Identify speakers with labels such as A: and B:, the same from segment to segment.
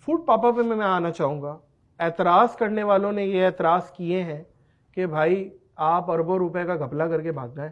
A: Food पापा पे मैं आना चाहूँगा। एतराज़ करने वालों ने ये एतराज़ किए हैं कि भाई आप अरबों रुपए का घपला करके भाग गए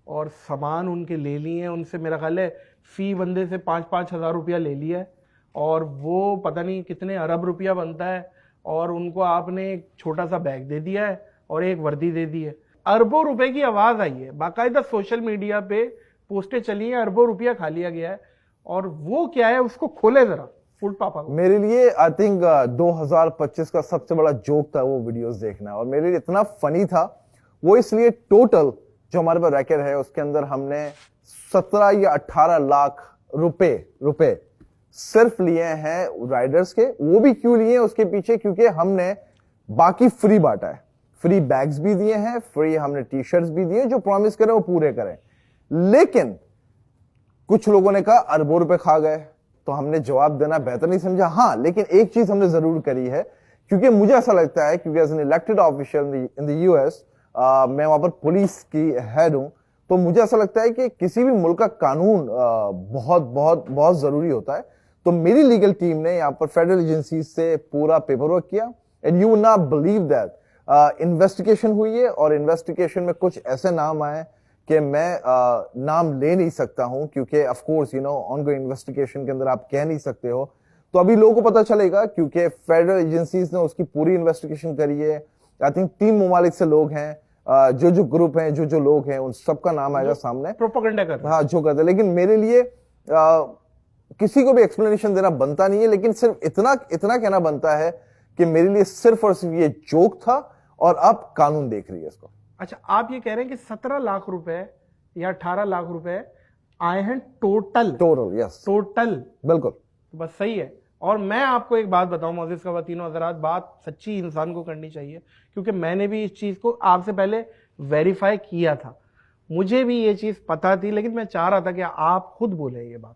A: और सामान उनके ले लिए, उनसे मेरा ख्याल है फी बंदे से 5-5 हज़ार रुपया ले लिया है और वो पता नहीं कितने अरब रुपया बनता है और उनको आपने एक छोटा सा बैग दे दिया है और एक वर्दी दे दी है। अरबों रुपए की आवाज़ आई है, बाकायदा सोशल मीडिया पे पोस्टें चली हैं, अरबों रुपया खा लिया गया है। और वो क्या है उसको खोले जरा फूड पापा को।
B: मेरे लिए आई थिंक 2025 का सबसे बड़ा जोक था वो वीडियोस देखना, और मेरे लिए इतना फनी था वो इसलिए, टोटल जो हमारे पास रैकेट है उसके अंदर हमने 17 या 18 लाख रुपए सिर्फ लिए हैं राइडर्स के। वो भी क्यों लिए उसके पीछे, क्योंकि हमने बाकी फ्री बांटा है, फ्री बैग्स भी दिए हैं, फ्री हमने टी शर्ट्स भी दिए, जो प्रॉमिस करें वो पूरे करें। लेकिन कुछ लोगों ने कहा अरबों रुपए खा गए, तो हमने जवाब देना बेहतर नहीं समझा। हाँ, लेकिन एक चीज हमने जरूर करी है, क्योंकि मुझे ऐसा लगता है, क्योंकि as an elected official in the US, मैं वहां पर पुलिस की हेड हूं, तो मुझे ऐसा लगता है कि किसी भी मुल्क का कानून बहुत बहुत बहुत जरूरी होता है। तो मेरी लीगल टीम ने यहाँ पर फेडरल एजेंसी से पूरा पेपर वर्क किया, and you will not believe that investigation हुई है, और इन्वेस्टिगेशन में कुछ ऐसे नाम आए कि मैं नाम ले नहीं सकता हूं, क्योंकि of course you know ongoing investigation के अंदर आप कह नहीं सकते हो। तो अभी लोगों को पता चलेगा, क्योंकि फेडरल एजेंसीज ने उसकी पूरी इन्वेस्टिगेशन करी है। आई थिंक 3 ममालिक से लोग हैं, जो ग्रुप हैं, जो लोग हैं, उन सबका नाम आएगा सामने,
A: प्रोपेगेंडा कर रहे हैं।
B: हाँ, जो करते हैं। लेकिन मेरे लिए किसी को भी एक्सप्लेनेशन देना बनता नहीं है, लेकिन सिर्फ इतना कहना बनता है कि मेरे लिए सिर्फ और सिर्फ ये जोक था, और अब कानून देख रही है इसको।
A: अच्छा, आप ये कह रहे हैं कि 17 लाख रुपए या 18 लाख रुपए आए हैं टोटल?
B: यस,
A: टोटल,
B: बिल्कुल।
A: बस सही है। और मैं आपको एक बात बताऊं मोअज़्ज़िज़ ख़वातीनो हज़रात, बात सच्ची इंसान को करनी चाहिए, क्योंकि मैंने भी इस चीज़ को आपसे पहले वेरीफाई किया था, मुझे भी ये चीज़ पता थी, लेकिन मैं चाह रहा था कि आप खुद बोले ये बात।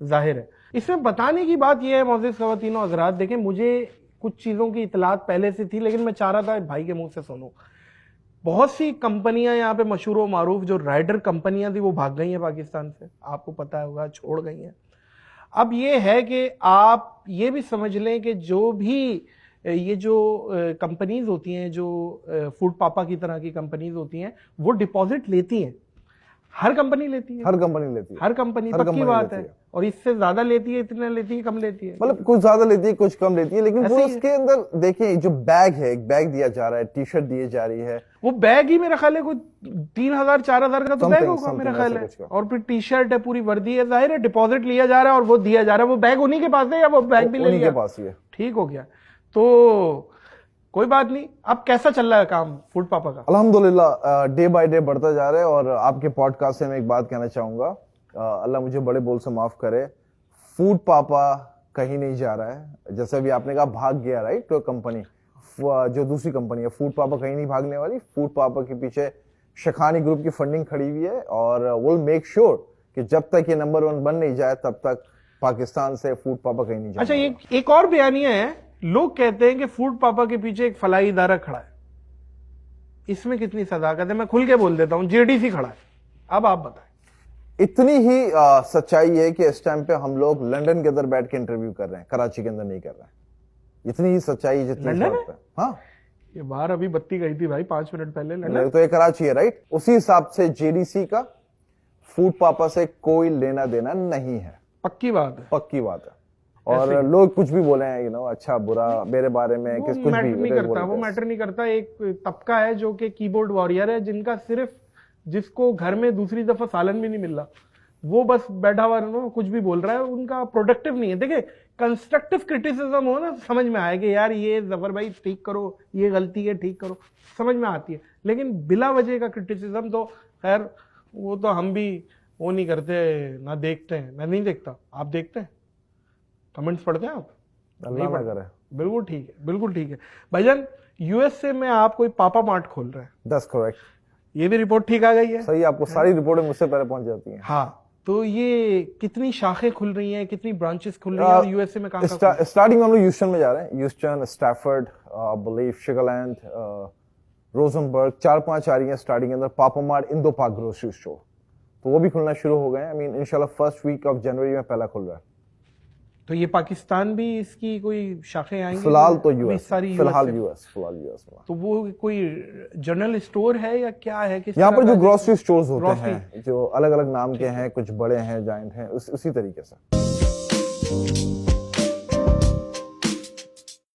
A: जाहिर है इसमें बताने की बात यह है मोअज़्ज़िज़ ख़वातीनो हज़रात, देखें मुझे कुछ चीज़ों की इतलात पहले से थी, लेकिन मैं चाह रहा था भाई के मुंह से सुनूं। बहुत सी कंपनियां यहाँ पे मशहूर व मारूफ जो राइडर कंपनियां थी वो भाग गई हैं पाकिस्तान से, आपको पता होगा, छोड़ गई हैं। अब ये है कि आप ये भी समझ लें कि जो भी ये जो कंपनीज होती हैं, जो फूड पापा की तरह की कंपनीज होती हैं, वो डिपॉजिट लेती हैं। हर कंपनी लेती है,
B: हर कंपनी लेती है,
A: हर कंपनी, पक्की बात है। और इससे ज्यादा लेती है, इतना लेती है, कम लेती है,
B: मतलब कुछ ज्यादा लेती है, कुछ कम लेती है। लेकिन वो उसके अंदर देखिए, जो बैग है, एक बैग दिया जा रहा है, टी शर्ट दी जा रही है,
A: वो बैग ही मेरा ख्याल है कोई 3,000-4,000 का तो बैग होगा मेरा ख्याल है, और फिर टी शर्ट है, पूरी वर्दी है। जाहिर है डिपॉजिट लिया जा रहा है और वो दिया जा रहा है। वो बैग उन्हीं के पास है या वो बैग भी ले लिया?
B: के पास ही है।
A: ठीक हो गया, तो कोई बात नहीं। अब कैसा चल रहा है काम फूड पापा का?
B: अल्हम्दुलिल्लाह, डे बाय डे बढ़ता जा रहा है। और आपके पॉडकास्ट से मैं एक बात कहना चाहूंगा, अल्लाह मुझे बड़े बोल से माफ करे, फूड पापा कहीं नहीं जा रहा है। जैसे अभी आपने कहा भाग गया, राइट, तो कंपनी, जो दूसरी कंपनी है, फूड पापा कहीं नहीं भागने वाली। फूड पापा के पीछे शखानी ग्रुप की फंडिंग खड़ी हुई है, और विल मेक श्योर कि जब तक ये नंबर 1 बन नहीं जाए तब तक पाकिस्तान से फूड पापा कहीं नहीं जाए।
A: अच्छा, एक और बयानिया है, लोग कहते हैं कि फूड पापा के पीछे एक फलाई इदारा खड़ा है। इसमें कितनी सदाकत है? मैं खुल के बोल देता हूं, जेडीसी खड़ा है। अब आप बताएं।
B: इतनी ही सच्चाई है कि इस टाइम पे हम लोग लंदन के अंदर बैठ के इंटरव्यू कर रहे हैं, कराची के अंदर नहीं कर रहे हैं। इतनी ही सच्चाई जितनी
A: लंदन है?
B: हाँ,
A: ये बाहर अभी बत्ती गई थी भाई 5 मिनट पहले। लंदन
B: तो ये कराची है, राइट। उसी हिसाब से जेडीसी का फूड पापा से कोई लेना देना नहीं है।
A: पक्की बात है,
B: पक्की बात है। और लोग कुछ भी बोले हैं, अच्छा बुरा मेरे बारे में, कुछ भी
A: नहीं करता, वो मैटर नहीं करता। एक तबका है जो कि कीबोर्ड वॉरियर है, जिनका सिर्फ, जिसको घर में दूसरी दफा सालन भी नहीं मिल रहा, वो बस बैठा हुआ कुछ भी बोल रहा है, उनका प्रोडक्टिव नहीं है। देखिए, कंस्ट्रक्टिव क्रिटिसिज्म हो ना, समझ में आएगा यार ये जफर भाई ठीक करो, ये गलती है ठीक करो, समझ में आती है। लेकिन बिला वजह का क्रिटिसिज्म तो खैर वो तो हम भी वो नहीं करते, ना देखते हैं। मैं नहीं देखता, आप देखते हैं? कमेंट्स पढ़ते हैं आप?
B: नहीं पढ़ते?
A: बिल्कुल ठीक है, बिल्कुल ठीक है भाईजान। यूएसए में आप कोई पापा मार्ट खोल रहे हैं?
B: That's correct.
A: ये भी रिपोर्ट ठीक आ गई है?
B: सही, आपको सारी रिपोर्टें मुझसे पहले पहुंच जाती हैं।
A: हाँ, तो ये कितनी शाखें खुल रही हैं, कितनी ब्रांचेस खुल रही हैं, और यूएसए में कहां?
B: स्टार्टिंग में हम लोग ह्यूस्टन में जा रहे हैं, ह्यूस्टन, स्टैफर्ड, बिलीव, शिगालैंड, रोजनबर्ग, 4-5 आ रही हैं स्टार्टिंग के अंदर। पापा मार्ट, इंदो पाक ग्रोसरी स्टोर, तो वो भी खुलना शुरू हो गए हैं। आई मीन इंशाल्लाह फर्स्ट वीक ऑफ जनवरी में पहला खुल रहा है।
A: तो ये पाकिस्तान भी इसकी कोई शाखें आएंगी?
B: फिलहाल तो
A: अभी
B: यूएस,
A: सारी
B: फिलहाल
A: है।
B: यूएस, फिलहाल यूएस में।
A: तो वो कोई जनरल स्टोर है या क्या है? किस
B: यहाँ
A: तरह
B: पर
A: का
B: जो ग्रोसरी स्टोर्स होते
A: grocery?
B: हैं, जो अलग अलग नाम के हैं, कुछ बड़े हैं, जायंट हैं, उसी तरीके से।